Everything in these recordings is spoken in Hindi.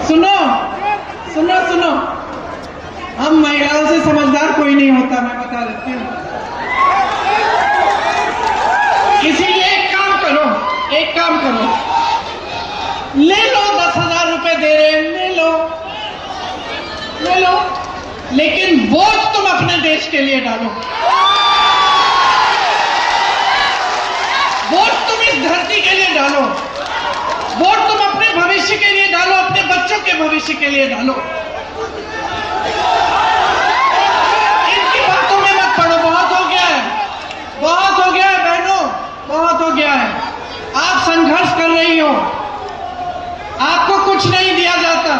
सुनो सुनो सुनो, हम महिलाओं से समझदार कोई नहीं होता, मैं बता देती हूँ। इसीलिए एक काम करो, ले लो 10,000 रुपए दे रहे हैं, ले लो, लेकिन वोट तुम अपने देश के लिए डालो। वोट तुम इस धरती के लिए डालो, वोट तुम अपने भविष्य के लिए डालो, अपने बच्चों के भविष्य के लिए डालो। इनकी बातों में मत पड़ो, बहुत हो गया है बहनों, बहुत हो गया है। आप संघर्ष कर रही हो, आपको कुछ नहीं दिया जाता।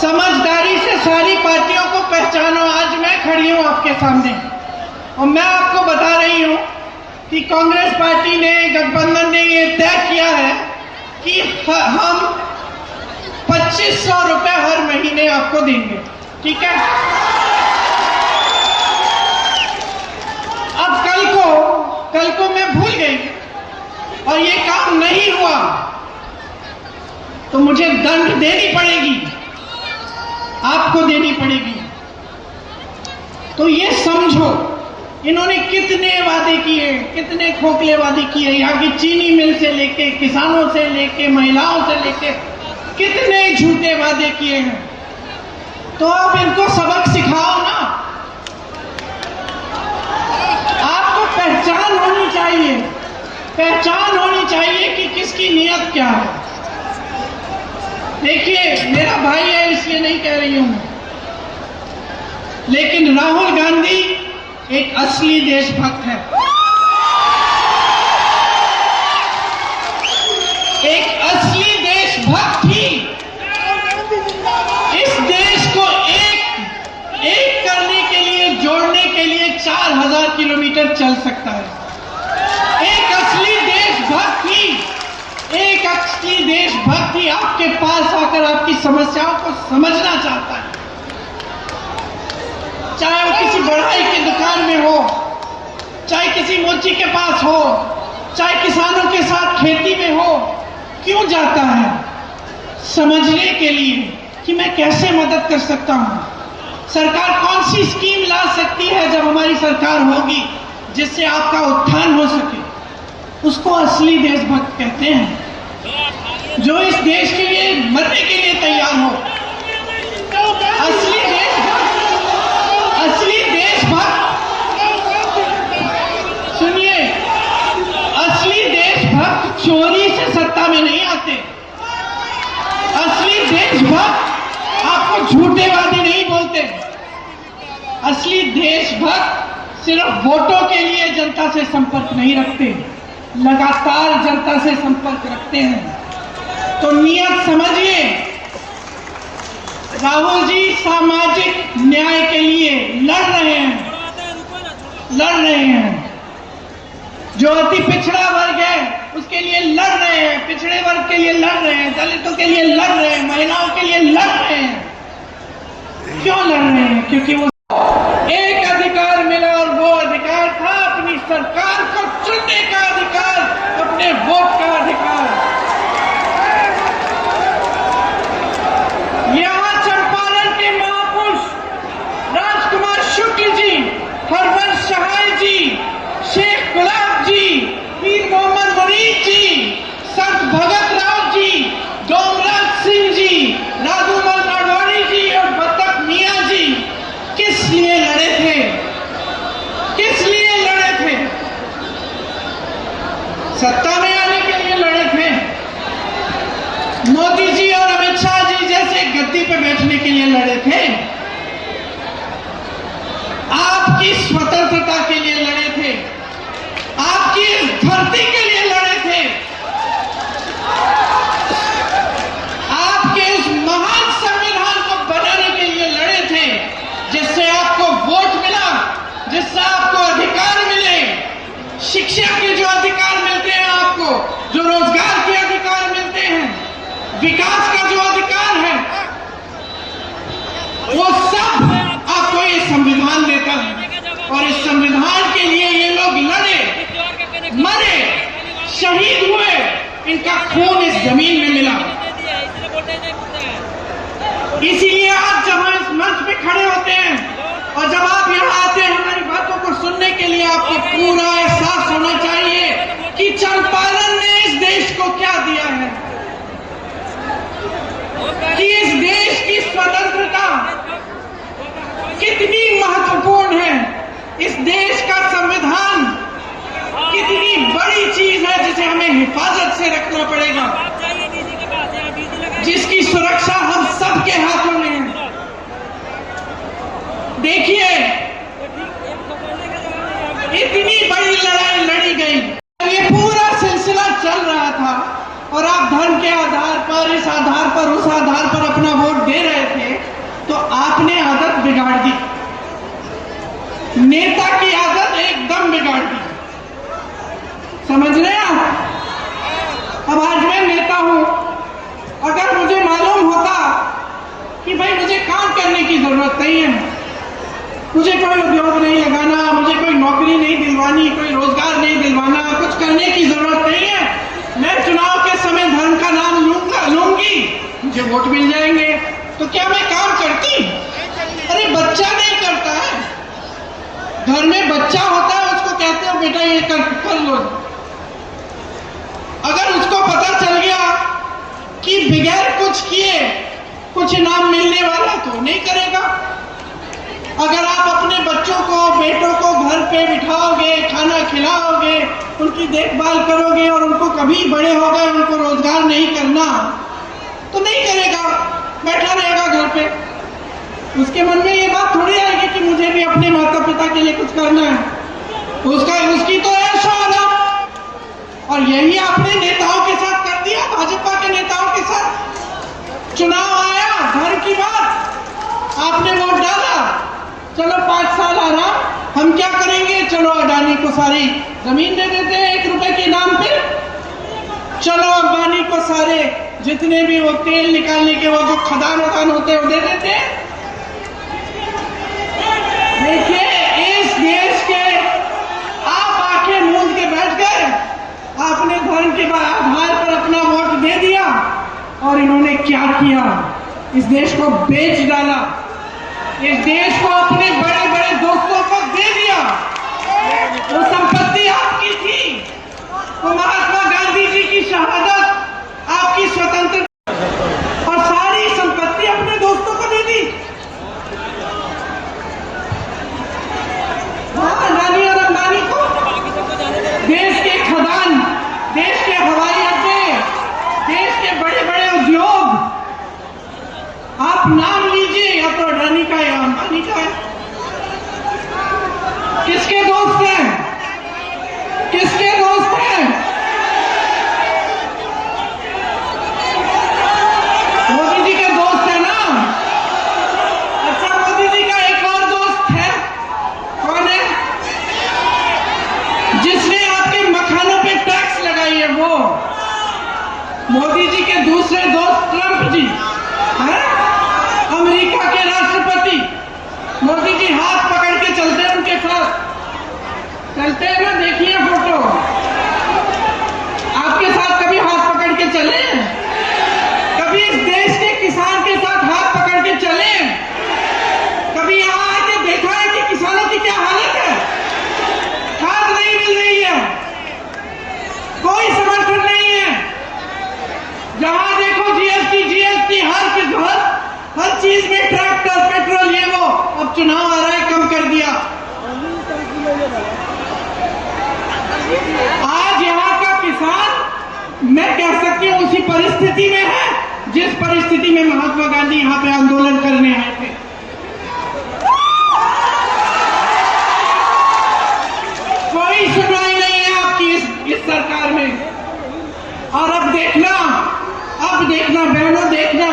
समझदारी से सारी पार्टियों को पहचानो। आज मैं खड़ी हूं आपके सामने और मैं आपको बता रही हूं कि कांग्रेस पार्टी ने, गठबंधन ने ये तय किया है कि हम 2500 रुपए हर महीने आपको देंगे, ठीक है। अब कल को मैं भूल गई और ये काम नहीं हुआ तो मुझे दंड देनी पड़ेगी, आपको देनी पड़ेगी। तो ये समझो, इन्होंने कितने वादे किए, कितने खोखले वादे किए, यहाँ की चीनी मिल से लेके, किसानों से लेके, महिलाओं से लेके, कितने झूठे वादे किए हैं। तो आप इनको सबक सिखाओ ना। आपको पहचान होनी चाहिए कि किसकी नीयत क्या है। देखिए, मेरा भाई है इसलिए नहीं कह रही हूं, लेकिन राहुल गांधी एक असली देशभक्त है, एक असली देशभक्त ही इस देश को एक करने के लिए, जोड़ने के लिए 4000 किलोमीटर चल सकता है। एक असली देशभक्त ही आपके पास आकर आपकी समस्याओं को समझना चाहता है। चाहे वो किसी बढ़ाई की दुकान में हो, चाहे किसी मोची के पास हो, चाहे किसानों के साथ खेती में हो, क्यों जाता है? समझने के लिए कि मैं कैसे मदद कर सकता हूं। सरकार कौन सी स्कीम ला सकती है जब हमारी सरकार होगी जिससे आपका उत्थान हो सके। उसको असली देशभक्त कहते हैं, जो इस देश के लिए मरने के लिए तैयार हो। असली देशभक्त, सुनिए, असली देशभक्त चोरी से सत्ता में नहीं आते। असली देशभक्त आपको झूठे वादे नहीं बोलते। असली देशभक्त सिर्फ वोटों के लिए जनता से संपर्क नहीं रखते, लगातार जनता से संपर्क रखते हैं। तो नियत समझिए, राहुल जी सामाजिक न्याय के लिए लड़ रहे हैं। जो अति पिछड़ा वर्ग है उसके लिए लड़ रहे हैं, पिछड़े वर्ग के लिए लड़ रहे हैं, दलितों के लिए लड़ रहे हैं, महिलाओं के लिए लड़ रहे हैं। क्यों लड़ रहे हैं? क्योंकि वो एक अधिकार मिला और वो अधिकार था अपनी सरकार को चुनने का अधिकार, अपने वोट का अधिकार। यहां चंपारण के महापुरुष राजकुमार शुक्ल जी, हरवंश सहाय जी, शेख गुलाब जी, पीर मोहम्मद मुनीर जी, संत भगत राव जी, डोमराज सिंह जी, राधुमल नाडवाणी जी और बत्तख मियां जी किस लिए लड़े थे? सत्ता में आने के लिए लड़े थे। मोदी जी और अमित शाह जी जैसे गद्दी पे बैठने के लिए लड़े थे। आपकी स्वतंत्रता के लिए लड़े थे, आपकी इस धरती के लिए लड़े थे, आपके उस महान संविधान को बनाने के लिए लड़े थे, जिससे आपको वोट मिला, जिससे आपको अधिकार मिले, शिक्षा के जो अधिकार मिलते हैं आपको, जो रोजगार के अधिकार मिलते हैं, विकास का जो अधिकार है, वो सब आपको ये संविधान देता है। और इस संविधान के लिए ये लोग लड़े, मरे, शहीद हुए, इनका खून इस जमीन में मिला। हिफाजत से रखना पड़ेगा, जिसकी सुरक्षा हम सबके हाथों में है। देखिए, इतनी बड़ी लड़ाई लड़ी गई, ये पूरा सिलसिला चल रहा था और आप धर्म के आधार पर, इस आधार पर, उस आधार पर अपना वोट दे रहे थे, तो आपने आदत बिगाड़ दी, नेता की आदत एकदम बिगाड़ दी। समझ रहे हैं आप? अब आज मैं नेता हूं, अगर मुझे मालूम होता कि भाई मुझे काम करने की जरूरत नहीं है, मुझे कोई उद्योग नहीं लगाना, मुझे कोई नौकरी नहीं दिलवानी, कोई रोजगार नहीं दिलवाना, कुछ करने की जरूरत नहीं है, मैं चुनाव के समय धर्म का नाम लूंगी, मुझे वोट मिल जाएंगे, तो क्या मैं काम करती? अरे बच्चा नहीं करता है, घर में बच्चा होता है, उसको कहते हो बेटा ये कर लो। अगर उसको पता चल गया कि बगैर कुछ किए कुछ इनाम मिलने वाला, तो नहीं करेगा। अगर आप अपने बच्चों को, बेटों को घर पे बिठाओगे, खाना खिलाओगे, उनकी देखभाल करोगे और उनको कभी बड़े हो गए उनको रोजगार नहीं करना, तो नहीं करेगा, बैठा रहेगा घर पे। उसके मन में ये बात थोड़ी आएगी कि मुझे भी अपने माता पिता के लिए कुछ करना है, उसकी तो ऐसा होना। और यही आपने नेताओं के साथ कर दिया, भाजपा के नेताओं के साथ। चुनाव आया, धर्म की बात, आपने वोट डाला, चलो 5 साल आ रहा, हम क्या करेंगे, चलो अडानी को सारी जमीन दे देते हैं 1 रुपए के नाम पे, चलो अंबानी को सारे जितने भी वो तेल निकालने के वो जो खदान वदान होते हैं वो दे देते हैं। देखिए, इस देश के आप आंखें मूंद के बैठ गए, आपने धर्म के आधार पर अपना वोट दे दिया और इन्होंने क्या किया, इस देश को बेच डाला, इस देश को अपने बड़े बड़े दोस्तों को दे दिया। वो संपत्ति आपकी थी, वो महात्मा गांधी जी की शहादत, आपकी स्वतंत्रता, और सारी संपत्ति अपने दोस्तों को दे दी। अडानी और अंबानी को देश के खदान, देश के हवाई अड्डे, देश के बड़े बड़े उद्योग, आप नाम लीजिए, या तो अडानी का या अंबानी का है। किसके दोस्त हैं? किसके दोस्त हैं? मोदी जी के दोस्त है ना? अच्छा, मोदी जी का एक और दोस्त है, कौन है? जिसने आपके मखानों पे टैक्स लगाई है, वो मोदी जी के दूसरे दोस्त ट्रंप जी है, अमेरिका के राष्ट्रपति। मोदी जी हाथ पकड़ के चलते हैं, उनके साथ चलते हैं ना, देखिए फोटो, आपके साथ कभी हाथ पकड़ के चले? कभी इस देश के किसान के साथ हाथ पकड़ के चले? कभी यहां आके देखा है कि किसानों की क्या हालत है? खाद नहीं मिल रही है, कोई समर्थन नहीं है, जहां देखो जीएसटी जीएसटी, हर चीज में ट्रैक्टर, पेट्रोल, ये वो। अब चुनाव आ रहा है, कम कर दिया। आज यहाँ का किसान, मैं कह सकती हूँ, उसी परिस्थिति में है जिस परिस्थिति में महात्मा गांधी यहाँ पे आंदोलन करने आए थे। कोई सुनवाई नहीं है आपकी इस सरकार में। और अब देखना बहनों, देखना,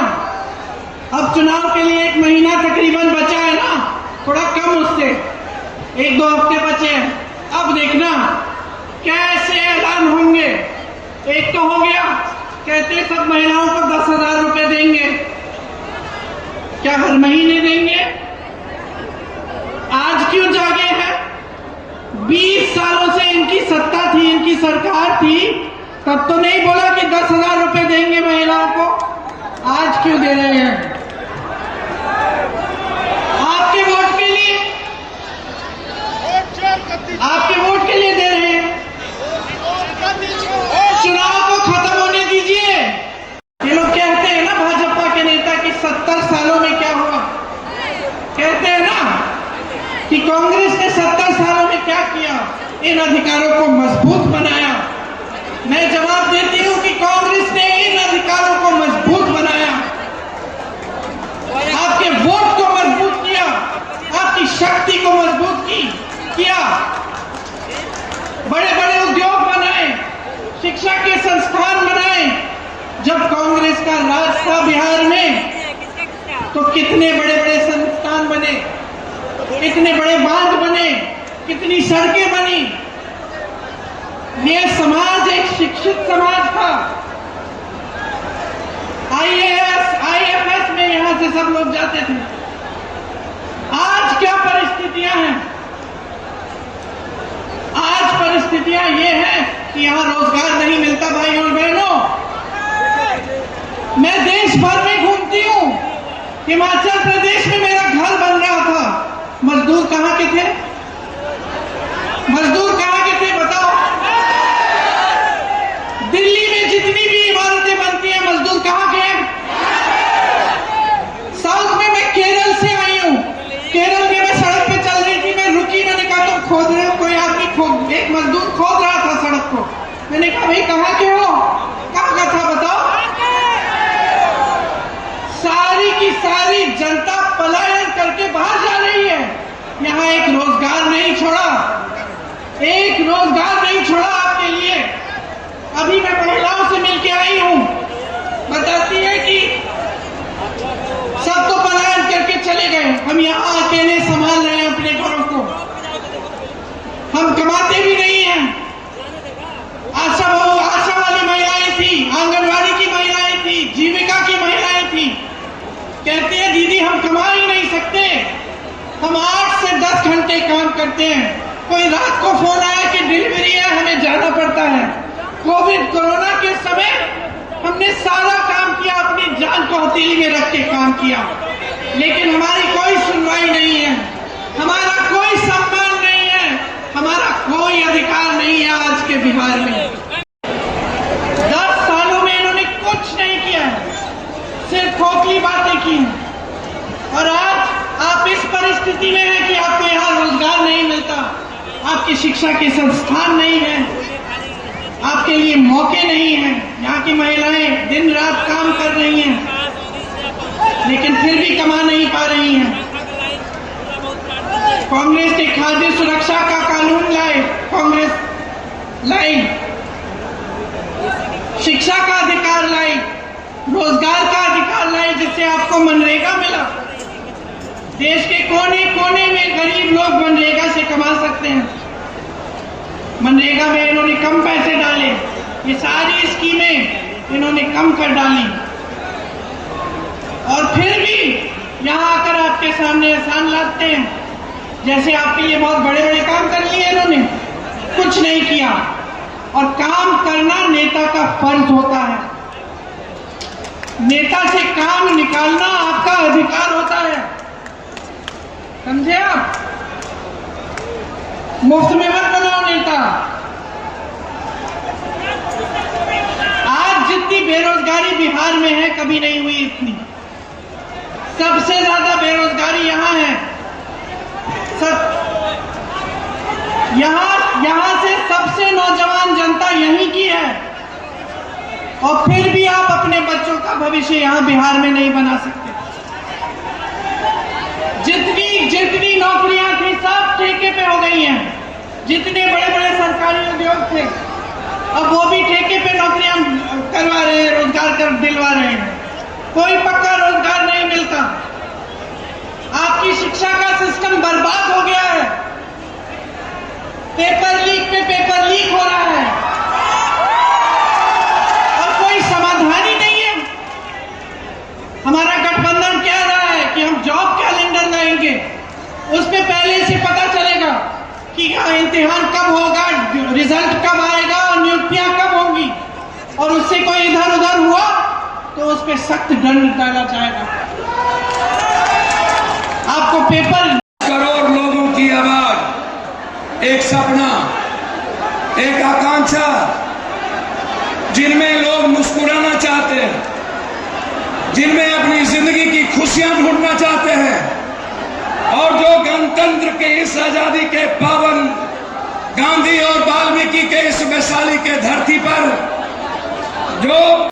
अब चुनाव के लिए 1 महीना तकरीबन बचा है ना, थोड़ा कम उससे 1-2 हफ्ते बचे हैं। अब देखना कैसे ऐलान होंगे। एक तो हो गया, कहते सब महिलाओं को 10,000 रुपए देंगे, क्या हर महीने देंगे? आज क्यों जागे हैं? 20 सालों से इनकी सत्ता थी, इनकी सरकार थी, तब तो नहीं बोला कि 10,000 रुपए देंगे महिलाओं को। आज क्यों दे रहे हैं? आपके वोट के लिए, आपके वोट के लिए दे रहे हैं। चुनाव को खत्म होने दीजिए। ये लोग कहते हैं ना, भाजपा के नेता, कि 70 सालों में क्या हुआ। कहते हैं ना कि कांग्रेस ने 70 सालों में क्या किया, इन अधिकारों को मजबूत बनाया। मैं जवाब कांग्रेस का राज था बिहार में, तो कितने बड़े बड़े संस्थान बने, कितने बड़े बांध बने, कितनी सड़कें बनी। ये समाज एक शिक्षित समाज था। आईएएस, आईएफएस में यहां से सब लोग जाते थे। आज क्या परिस्थितियां हैं? आज परिस्थितियां ये हैं कि यहां रोजगार नहीं मिलता। भाई और बहनों, मैं देश भर में घूमती हूं। हिमाचल प्रदेश में मेरा घर बन रहा था, मजदूर कहां के थे? मजदूर कहां के थे बताओ? दिल्ली में जितनी भी इमारतें बनती हैं, मजदूर कहां के हैं? साउथ में मैं केरल से आई हूं। केरल में मैं सड़क पे चल रही थी, मैं रुकी, मैंने कहा तुम खोद रहे हो? कोई आदमी एक मजदूर खोद रहा था सड़क को। मैंने कहा भाई कहां के हो? कहां का था बताओ? सारी की सारी जनता पलायन करके बाहर जा रही है। यहां एक रोजगार नहीं छोड़ा, एक रोजगार नहीं छोड़ा आपके लिए। अभी मैं महिलाओं से मिलके आई हूं, बताती है कि सब तो पलायन करके चले गए, हम यहां अकेले संभाल रहे हैं अपने घरों को, हम कमाते भी नहीं हैं। आशा वाली महिलाएं थी, आंगनवाड़ी की महिलाएं थी, जीविका की महिलाएं थी, कहते हैं दीदी हम कमा ही नहीं सकते, हम 8 से 10 घंटे काम करते हैं। कोई रात को फोन आया कि डिलीवरी है, हमें जाना पड़ता है। कोविड कोरोना के समय हमने सारा काम किया, अपनी जान को हथेली में रख के काम किया, लेकिन हमारी कोई सुनवाई नहीं है, हमारा कोई सम्मान नहीं है, हमारा कोई अधिकार नहीं है। आज के बिहार में 10 सालों में इन्होंने कुछ नहीं किया है, सिर्फ खोखली बातें की हैं। और आज आप इस परिस्थिति में हैं कि आपको यहाँ रोजगार नहीं मिलता, आपकी शिक्षा के संस्थान नहीं है, आपके लिए मौके नहीं हैं। यहाँ की महिलाएं दिन रात काम कर रही हैं, लेकिन फिर भी कमा नहीं पा रही हैं। कांग्रेस ने खाद्य सुरक्षा का कानून लाए, कांग्रेस लाई, शिक्षा का अधिकार लाई, रोजगार का अधिकार लाई, जिससे आपको मनरेगा मिला। देश के कोने कोने में गरीब लोग मनरेगा से कमा सकते हैं। मनरेगा में इन्होंने कम पैसे डाले, ये सारी स्कीमें इन्होंने कम कर डाली, और फिर भी यहाँ आकर आपके सामने एहसान लाते हैं जैसे आपके लिए बहुत बड़े बड़े काम कर लिए इन्होंने। कुछ नहीं किया, और काम करना नेता का फर्ज होता है। नेता से काम निकालना आपका अधिकार होता है, समझे आप? मुफ्त में मत बनाओ नेता। आज जितनी बेरोजगारी बिहार में है कभी नहीं हुई इतनी, सबसे ज्यादा बेरोजगारी यहाँ है। यहाँ से सबसे नौजवान जनता यहीं की है, और फिर भी आप अपने बच्चों का भविष्य यहाँ बिहार में नहीं बना सकते। जितनी नौकरियां थी सब ठेके पे हो गई हैं। जितने बड़े बड़े सरकारी उद्योग थे, अब वो भी ठेके पे नौकरियां करवा रहे हैं, रोजगार कर दिलवा रहे हैं। कोई पक्का रोजगार नहीं मिलता। आपकी शिक्षा का सिस्टम बर्बाद हो गया है, पेपर लीक पे पेपर लीक हो रहा है, और कोई समाधान ही नहीं है। हमारा गठबंधन कह रहा है कि हम जॉब कैलेंडर लाएंगे, उसमें पहले से पता चलेगा कि इम्तिहान कब होगा, रिजल्ट कब आएगा और नियुक्तियां कब होंगी, और उससे कोई इधर उधर हुआ तो उस पर सख्त दंड डाला जाएगा। आपको पेपर, करोड़ लोगों की आवाज, एक सपना, एक आकांक्षा, जिनमें लोग मुस्कुराना चाहते हैं, जिनमें अपनी जिंदगी की खुशियां ढूंढना चाहते हैं, और जो गणतंत्र के इस आजादी के पावन गांधी और वाल्मीकि के इस वैशाली के धरती पर जो